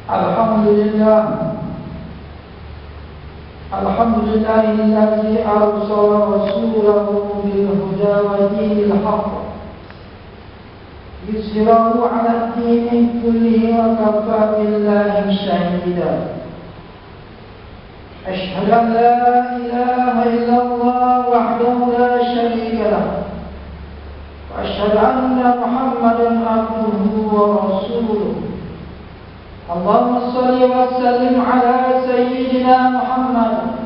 Alhamdulillah, alhamdulillahillazi arsala rasulahu bil huda wa dinil haqq yusirahu ala dini kullihi wa kafa billahi shahida. Ashhadu an la ilaha illallah wahdahu la sharika lah, wa ashhadu anna Muhammadan abduhu wa rasuluh. Allahumma salli wa sallim ala sayyidina Muhammad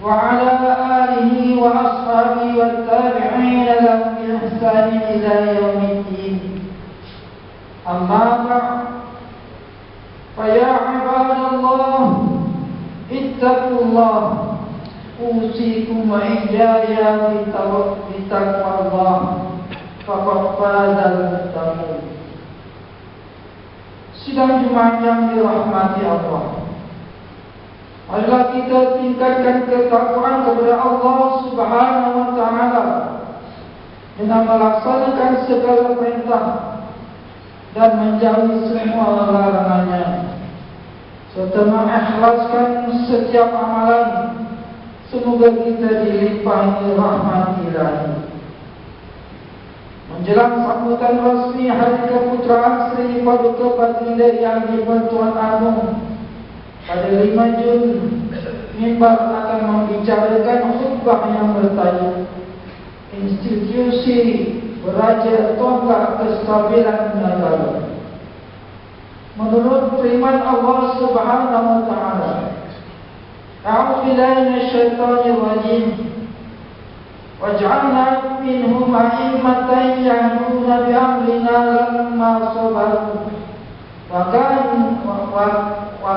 wa ala alihi wa ashabihi wa tabi'in lahum bi ihsan ila yaumiddin. Amma ba'd, fa ya ibadallah ittaqullah, usikum wa iyaya bi taqwallah, faqad fazal muttaqun. Sidang Jumat yang dirahmati Allah, marilah kita tingkatkan ketakwaan kepada Allah Subhanahu wa Ta'ala dengan melaksanakan segala perintah dan menjauhi semua larangannya, serta mengikhlaskan setiap amalan. Semoga kita dilimpahi rahmat Ilahi. Menjelang sambutan resmi Hari Keputeraan Sri Paduka Baginda Yang di-Pertuan Agong pada 5 Jun, mimbar akan membicarakan khutbah yang bertajuk Institusi Beraja Tonggak Kestabilan Negara. Menurut firman Allah Subhanahu wa Ta'ala, A'udzu billahi minasyaitonir rajim. Waj'alna minhum a'immatan yahduna bi'amrina lamma sabaru wa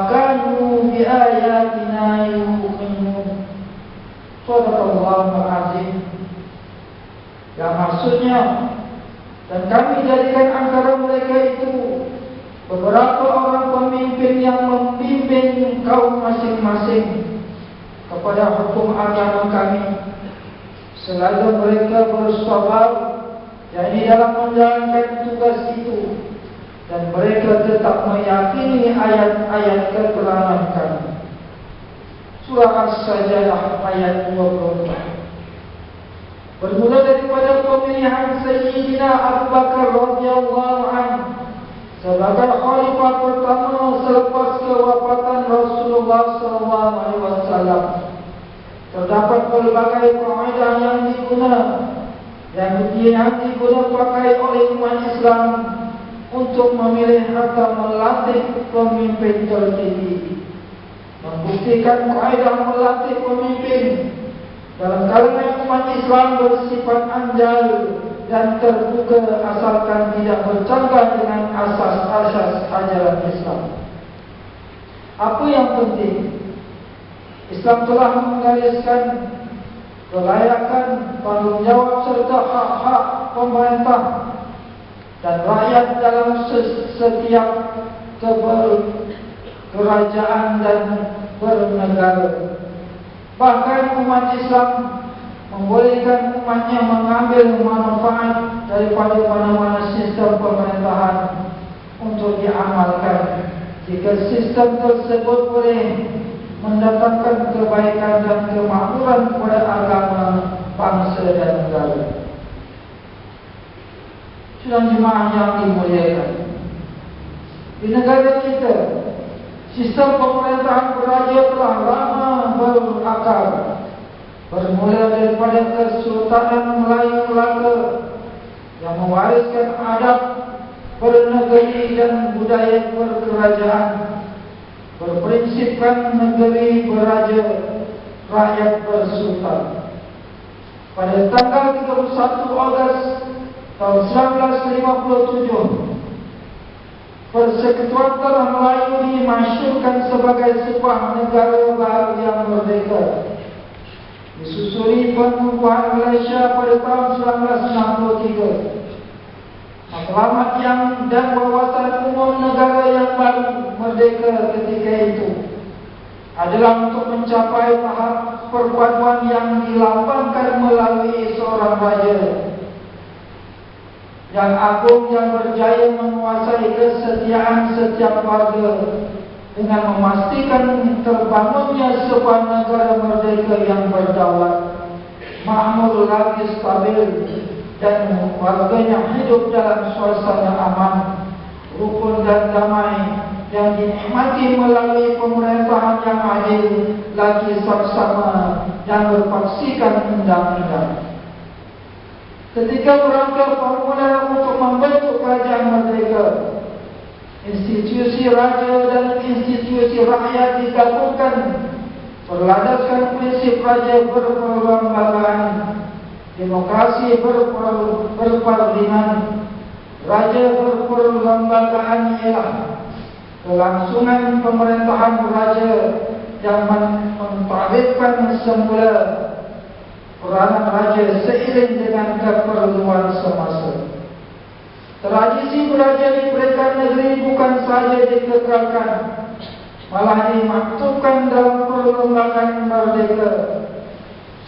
kanu biayatina yuqinun. Shadaqallahul azim. Yang maksudnya, dan kami jadikan antara mereka itu beberapa orang pemimpin yang membimbing kaum masing-masing kepada hukum agama kami, selagi mereka bersabar, yakni dalam menjalankan tugas itu, dan mereka tetap meyakini ayat-ayat keterangan kami. Surah As-Sajdah ayat 24. Bermula daripada pemilihan Sayyidina Abu Bakar radhiyallahu anhu sebagai khalifah pertama selepas kewafatan Rasulullah SAW, terdapat berbagai kaedah yang diguna pakai oleh umat Islam untuk memilih atau melantik pemimpin tertinggi. Membuktikan kaedah melantik pemimpin dalam kalangan umat Islam bersifat anjal dan terbuka asalkan tidak bercanggah dengan asas-asas ajaran Islam. Apa yang penting, Islam telah menggariskan kelayakan, tanggungjawab serta hak-hak pemerintah dan rakyat dalam setiap kerajaan dan bernegara. Bahkan umat Islam membolehkan umatnya mengambil manfaat daripada mana-mana sistem pemerintahan untuk diamalkan jika sistem tersebut boleh mendatangkan kebaikan dan kemakmuran kepada agama, bangsa dan negara. Sidang jemaah yang dimuliakan, di negara kita, sistem pemerintahan beraja telah lama berakar, bermula daripada Kesultanan Melayu Melaka yang mewariskan adab bernegeri dan budaya berkerajaan, berprinsipkan negeri beraja, rakyat bersultan. Pada tanggal 31 Ogos tahun 1957, Persekutuan Tanah Melayu dimasyhurkan sebagai sebuah negara baru yang merdeka, disusuli pengukuhan Malaysia pada tahun 1963. Matlamat yang dan wawasan umum negara yang baru merdeka ketika itu adalah untuk mencapai tahap perpaduan yang dilambangkan melalui seorang raja yang agung yang berjaya menguasai kesetiaan setiap warga dengan memastikan terbangunnya sebuah negara merdeka yang berdaulat, makmur lagi stabil, dan warganya hidup dalam suasana aman, rukun dan damai yang dinikmati melalui pemerintahan yang adil lagi saksama yang berpaksikan undang-undang. Ketika berangkat formulir untuk membentuk kerajaan merdeka, institusi raja dan institusi rakyat digabungkan berlandaskan prinsip raja berperlembagaan, demokrasi berparlimen. Raja berperlembagaan ialah kelangsungan pemerintahan raja yang mentadbirkan semula peranan raja seiring dengan keperluan semasa. Tradisi beraja diberikan negeri bukan sahaja dikekalkan, malah dimaktubkan dalam perlembagaan merdeka.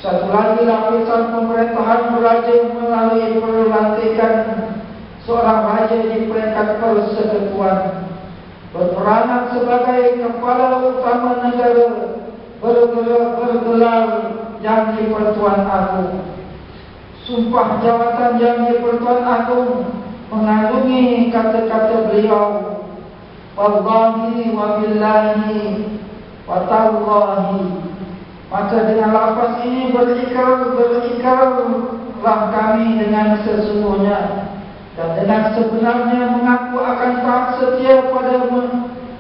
Satu lagi lapisan pemerintahan beraja melalui pelantikan seorang raja di peringkat persekutuan, berperanan sebagai kepala utama negara, bergelar yang di Pertuan Agung. Sumpah jawatan yang di Pertuan Agung mengandungi kata-kata beliau, wallahi wa billahi wa tallahi. Maka dengan lafaz ini berikrarlah kami dengan sesungguhnya dan dengan sebenarnya mengaku akan taat setia pada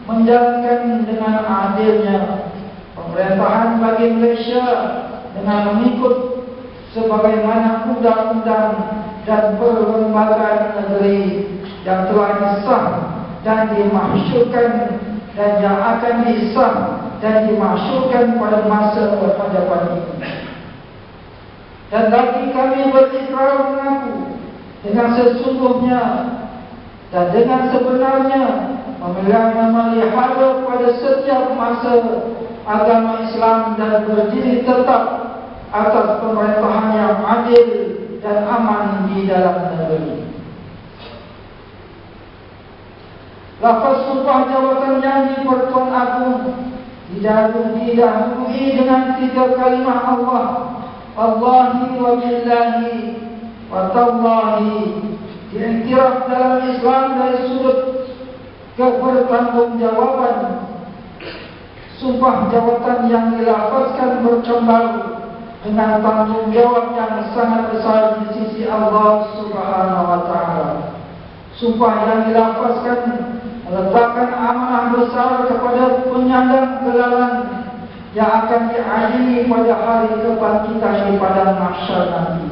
menjalankan dengan adilnya pemerintahan bagi Malaysia dengan mengikut sebagaimana undang-undang dan perlembagaan negeri yang telah disah dan dimasyurkan dan yang akan disah dan dimasyurkan pada masa berhadapan ini. Dan lagi kami berikrar mengaku dengan sesungguhnya dan dengan sebenarnya memelihara pada setiap masa agama Islam dan berdiri tetap atas pemerintahan yang adil dan aman di dalam negeri. Lafaz sumpah jawatan yang di Pertuan Agung didahului dengan 3 kalimah Allah, Allahi wa billahi wa tallahi, diiktiraf dalam Islam dari sudut kebertanggungjawaban. Sumpah jawatan yang dilafazkan berkembang dengan tanggungjawab yang sangat besar di sisi Allah Subhanahu wa Ta'ala. Sumpah yang dilafazkan meletakkan amanah besar kepada penyandang gelaran yang akan diadili pada hari kebangkitan di padang mahsyar nanti.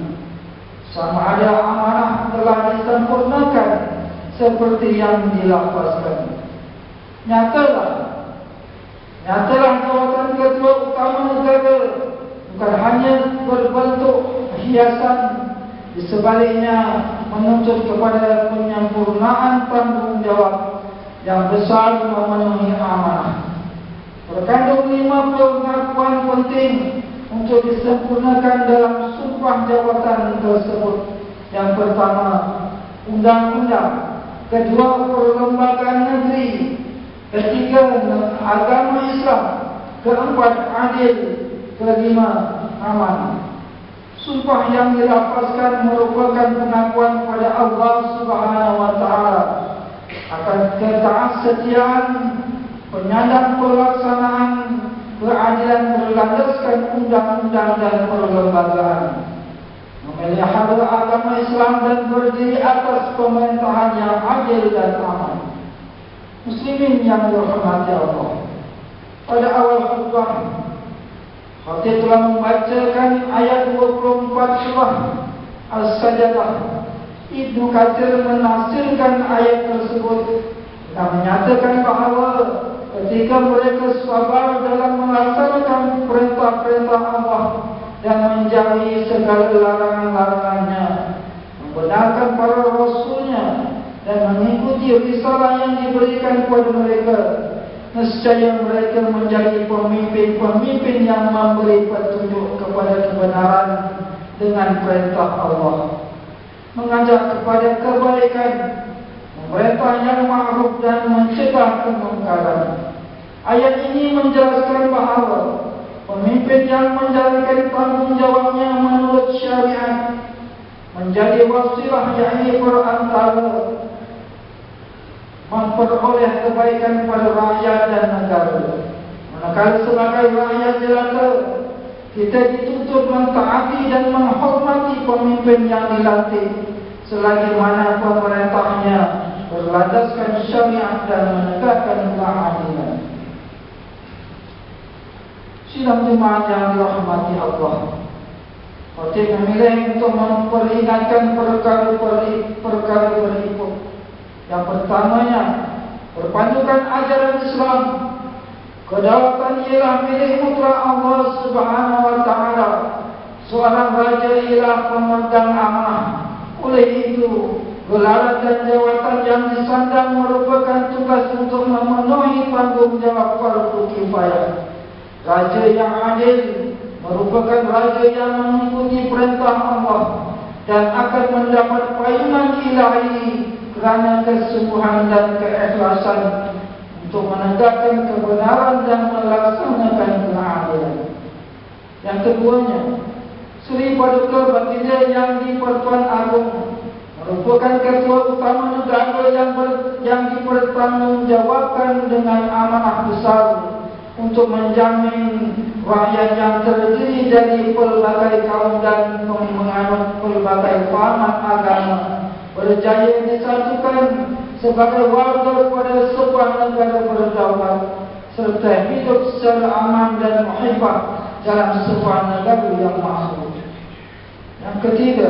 Sama ada amanah telah disempurnakan seperti yang dilafazkan. Nyatalah jawatan ketua utama negara bukan hanya berbentuk hiasan, di sebaliknya menuntut kepada penyempurnaan tanggungjawab yang besar memenuhi amanah. Terkandung 5 pengakuan penting untuk disempurnakan dalam sumpah jawatan tersebut. Yang pertama, undang-undang. Kedua, perlembagaan negeri. Ketiga, agama Islam. Keempat, adil. Kelima, aman. Sumpah yang dilafazkan merupakan pengakuan pada Allah Subhanahu wa Ta'ala akan ketaatan, penyandang pelaksanaan keadilan berlandaskan undang-undang dan perlembagaan, memelihara agama Islam dan berdiri atas pemerintahan yang adil dan aman. Muslimin yang dirahmati Allah, pada awal khutbah Khatib telah membacakan ayat 24 surah As-Sajdah. Ibnu Katsir menafsirkan ayat tersebut dan menyatakan bahawa ketika mereka sabar dalam melaksanakan perintah-perintah Allah dan menjauhi segala larangan-larangannya, membenarkan para rasulnya dan mengikuti risalah yang diberikan kepada mereka, nescaya mereka menjadi pemimpin-pemimpin yang memberi petunjuk kepada kebenaran dengan perintah Allah. mengajak kepada kebaikan, memerintah yang ma'ruf dan mencegah kemungkaran. Ayat ini menjelaskan bahawa pemimpin yang menjalankan tanggungjawabnya menurut syariat menjadi wasilah, yakni perantara memperoleh kebaikan pada rakyat dan negara. Manakala sebagai rakyat jelata, kita dituntut mentaati dan menghormati pemimpin yang dilantik selagi mana pemerintahnya berlandaskan syariat dan menegakkan keadilan. Sidang jemaat yang dirahmati Allah, Khatib memilih untuk memperingatkan perkara berikut. Yang pertamanya, berpandukan ajaran Islam, kedaulatan ialah milik mutlak Allah Subhanahu wa Ta'ala. Seorang raja ialah pemegang amanah. Oleh itu, gelaran dan jawatan yang disandang merupakan tugas untuk memenuhi tanggungjawab fardu kifayah. Raja yang adil merupakan raja yang mengikuti perintah Allah dan akan mendapat payungan ilahi kerana kesungguhan dan keikhlasan untuk menegakkan kebenaran dan melaksanakan keadilan. Yang keduanya, Sri Paduka Baginda Yang di-Pertuan Agong merupakan ketua utama negara yang dipertanggungjawabkan dengan amanah besar untuk menjamin rakyat yang terdiri dari pelbagai kaum dan menganut pelbagai fahaman agama berjaya disatukan sebagai warga pada sebuah negara berdaulat serta hidup secara aman dan muhibah dalam sebuah negara yang makmur. Yang ketiga,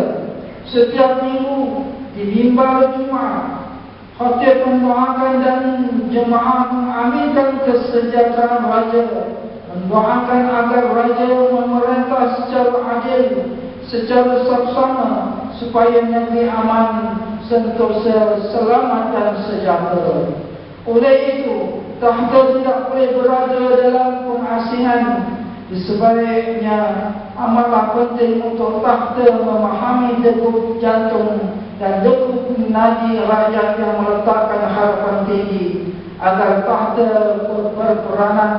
setiap minggu di mimbar Jumaat, Khatib mendoakan dan jemaah mengaminkan kesejahteraan raja, mendoakan agar raja memerintah secara adil, secara saksama, supaya negeri aman, sentosa, selamat dan sejahtera. Oleh itu, tahta tidak boleh berada dalam pengasingan. Di sebaliknya, amatlah penting untuk tahta memahami degup jantung dan degup nadi rakyat yang meletakkan harapan tinggi agar tahta berperanan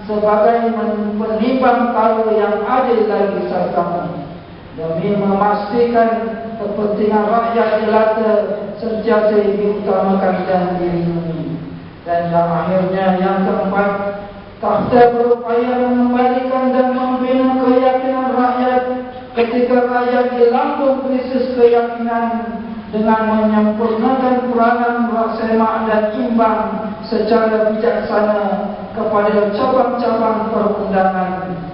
sebagai penimbang kala yang adil lagi sesama, demi memastikan kepentingan rakyat jelata sentiasa diutamakan dan dilindungi. Dan yang akhirnya, yang keempat, tahta berupaya mengembalikan dan membina keyakinan rakyat ketika rakyat dilambung krisis keyakinan dengan menyempurnakan peranan semak dan imbang secara bijaksana kepada cabang-cabang perundangan,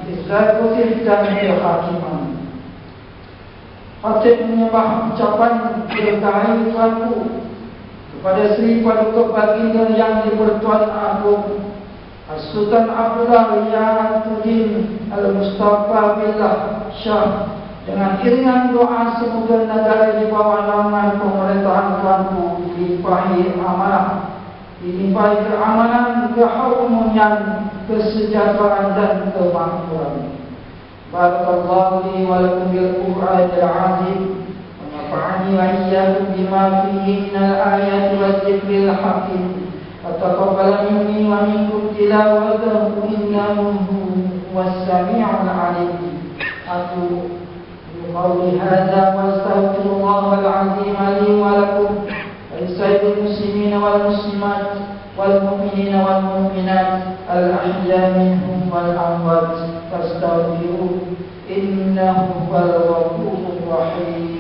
eksekutif dan kehakiman. Khatib menyembah ucapan berkahi Tuanku kepada Sri Paduka Baginda Yang di-Pertuan Agong Sultan Abdullah Yanuddin Al-Mustafa Billah Shah, dengan iringan doa semoga negara di bawah naungan pemerintahan Tuanku dilimpahi amanah, dilimpahi keamanan, keharmonian, kesejahteraan dan kemakmuran. Barakallahu li wa lakum bil Qur'anil azim wa nafa'ani wa iyyakum bima fihi minal ayati waz zikril hakim. Taqabbal minni wa minkum tilawatahu innahu huwas sami'ul 'alim. Aku qawli hadza wa astaghfirullahal 'azim li wa lakum wa lisairil muslimina wal muslimat wal mu'minina wal mu'minat al-ahya minhum wal amwat fastaghfiruhu innahu huwal ghafurur rahim.